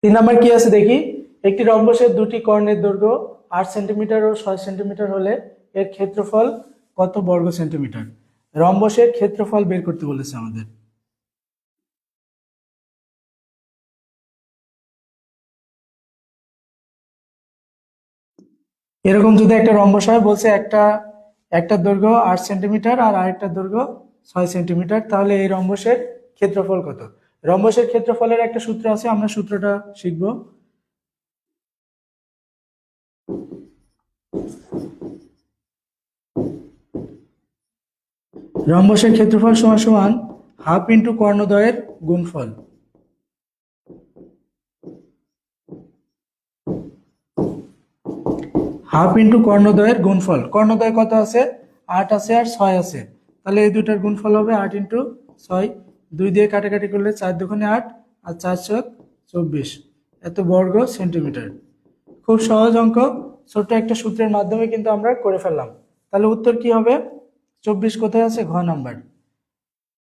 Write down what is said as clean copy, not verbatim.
3 number কি আছে দেখি। একটি রম্বসের দুটি কর্ণের দৈর্ঘ্য 8 সেন্টিমিটার ও 6 সেন্টিমিটার হলে এর ক্ষেত্রফল কত বর্গ সেন্টিমিটার। রম্বসের ক্ষেত্রফল বের করতে বলেছে আমাদের। এরকম যদি একটা রম্বস হয়, বলছে একটা দৈর্ঘ্য 8 সেন্টিমিটার আর আরেকটা দৈর্ঘ্য 6 সেন্টিমিটার, তাহলে এই রম্বসের ক্ষেত্রফল কত। রম্বসের ক্ষেত্রফলের একটা সূত্র আছে, আমরা সূত্রটা শিখব। রম্বসের ক্ষেত্রফল সমান সমান হাফ ইন্টু কর্ণদ্বয়ের গুণফল। হাফ ইন্টু কর্ণদ্বয়ের গুণফল। কর্ণদ্বয় কত আছে? 8 আছে আর 6 আছে, তাহলে এই দুটার গুণফল হবে 8 ইন্টু 6। 2 দিয়ে কাটাকাটি করলে 4 দুগুণে 8 আর 4 ছক 24, এত বর্গ সেন্টিমিটার। খুব সহজ অঙ্ক, ছোট্ট একটা সূত্রের মাধ্যমে কিন্তু আমরা করে ফেললাম। তাহলে উত্তর কি হবে? 24 কোথায় আছে? ঘ নাম্বার।